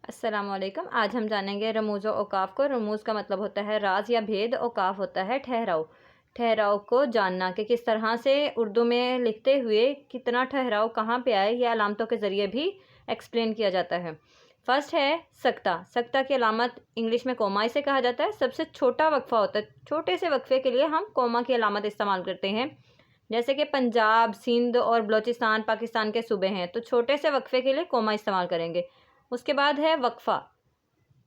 अस्सलाम वालेकुम। आज हम जानेंगे रमूज़ व औक़ाफ़ को। रमूज़ का मतलब होता है राज या भेद, औक़ाफ़ होता है ठहराव। ठहराव को जानना कि किस तरह से उर्दू में लिखते हुए कितना ठहराव कहाँ पे आए, यह अलामतों के ज़रिए भी एक्सप्लेन किया जाता है। फर्स्ट है सक्ता। सक्ता की अलामत इंग्लिश में कोमा इसे कहा जाता है। सबसे छोटा वक्फ़ा होता है। छोटे से वक्फ़े के लिए हम कोमा की अलामत इस्तेमाल करते हैं। जैसे कि पंजाब, सिंध और बलूचिस्तान पाकिस्तान के सूबे हैं, तो छोटे से वक्फ़े के लिए कोमा इस्तेमाल करेंगे। उसके बाद है वक्फ़ा।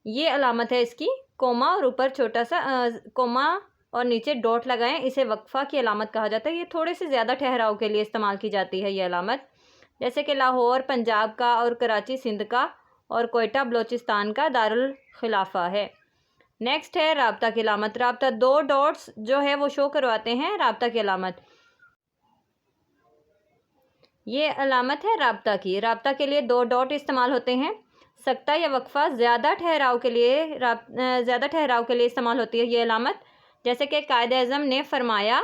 ये अलामत है इसकी, कोमा और ऊपर छोटा सा कोमा और नीचे डॉट लगाएं, इसे वक्फ़ा की अलामत कहा जाता है। ये थोड़े से ज़्यादा ठहराव के लिए इस्तेमाल की जाती है ये अलामत। जैसे कि लाहौर पंजाब का और कराची सिंध का और कोयटा बलूचिस्तान का दारुल खिलाफा है। नेक्स्ट है राब्ता की अलामत। राब्ता 2 डॉट्स जो है वो शो करवाते हैं, राब्ता की अलामत। ये अलामत है राब्ता की। राब्ता के लिए 2 डॉट इस्तेमाल होते हैं। सक्ता या वक्फ़ा ज़्यादा ठहराव के लिए इस्तेमाल होती है ये अलामत। जैसे कि कायद-ए-आज़म ने फरमाया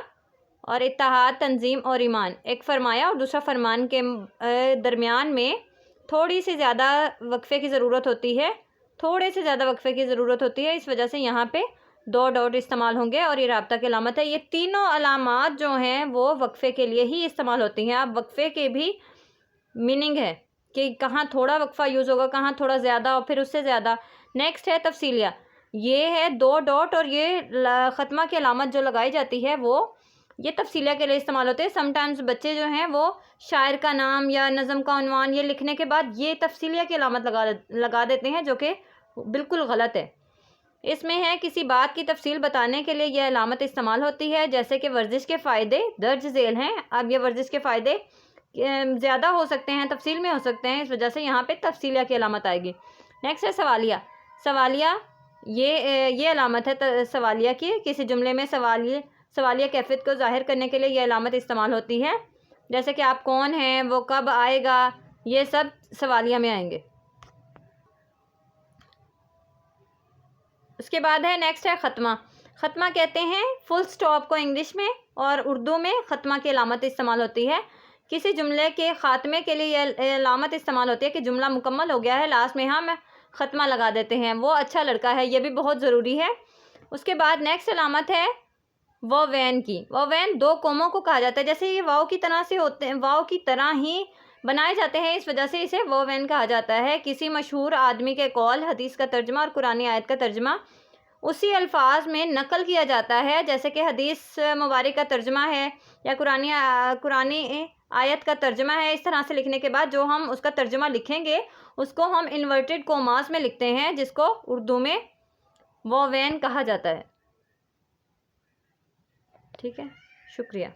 और इत्तेहाद, तंजीम और ईमान। एक फरमाया और दूसरा फरमान के दरमियान में थोड़ी सी ज़्यादा वक्फ़े की ज़रूरत होती है। थोड़े से ज़्यादा वक्फ़े की ज़रूरत होती है, इस वजह से यहाँ पे 2 डॉट इस्तेमाल होंगे और ये राब्ता की अलामत है। ये तीनों अलामात जो हैं वो वक्फ़े के लिए ही इस्तेमाल होती हैं। अब वक्फ़े के भी मीनिंग है कि कहाँ थोड़ा वक्फ़ा यूज़ होगा, कहाँ थोड़ा ज़्यादा और फिर उससे ज़्यादा। नेक्स्ट है तफसीलिया। ये है 2 डॉट और ये ख़त्मा की अलामत जो लगाई जाती है वो ये तफसीलिया के लिए इस्तेमाल होते हैं। समटाइम्स बच्चे जो हैं वो शायर का नाम या नज़म का उन्वान ये लिखने के बाद ये तफसीलिया की अलामत लगा देते हैं, जो कि बिल्कुल गलत है। इसमें है किसी बात की तफसील बताने के लिए यह अलामत इस्तेमाल होती है। जैसे कि वर्जिश के फ़ायदे दर्ज झेल हैं। अब ये वर्जिश के फ़ायदे ज़्यादा हो सकते हैं, तफसील में हो सकते हैं, इस वजह से यहाँ पे तफसीलिया की अलामत आएगी। नेक्स्ट है सवालिया। सवालिया ये अलामत है सवालिया की। किसी जुमले में सवालिया कैफियत को ज़ाहिर करने के लिए यह अलामत इस्तेमाल होती है। जैसे कि आप कौन हैं, वो कब आएगा, ये सब सवालिया में आएंगे। उसके बाद है नेक्स्ट है ख़त्मा। ख़त्मा कहते हैं फुल स्टॉप को इंग्लिश में, और उर्दू में ख़त्मा की अलामत इस्तेमाल होती है। किसी जुमले के ख़ात्मे के लिए यह अलामत इस्तेमाल होती है कि जुमला मुकम्मल हो गया है, लास्ट में हम ख़त्मा लगा देते हैं। वो अच्छा लड़का है, ये भी बहुत ज़रूरी है। उसके बाद नेक्स्ट अलामत है वावैन की। वावैन 2 कोमों को कहा जाता है। जैसे ये वाव की तरह से होते हैं, वाव की तरह ही बनाए जाते हैं, इस वजह से इसे वावैन कहा जाता है। किसी मशहूर आदमी के कौल, हदीस का तर्जमा और कुरानी आयत का तर्जमा उसी अल्फाज में नकल किया जाता है। जैसे कि हदीस मुबारक का तर्जमा है या कुरानी आयत का तर्जमा है। इस तरह से लिखने के बाद जो हम उसका तर्जमा लिखेंगे उसको हम इन्वर्टेड कोमास में लिखते हैं, जिसको उर्दू में वावैन कहा जाता है। ठीक है, शुक्रिया।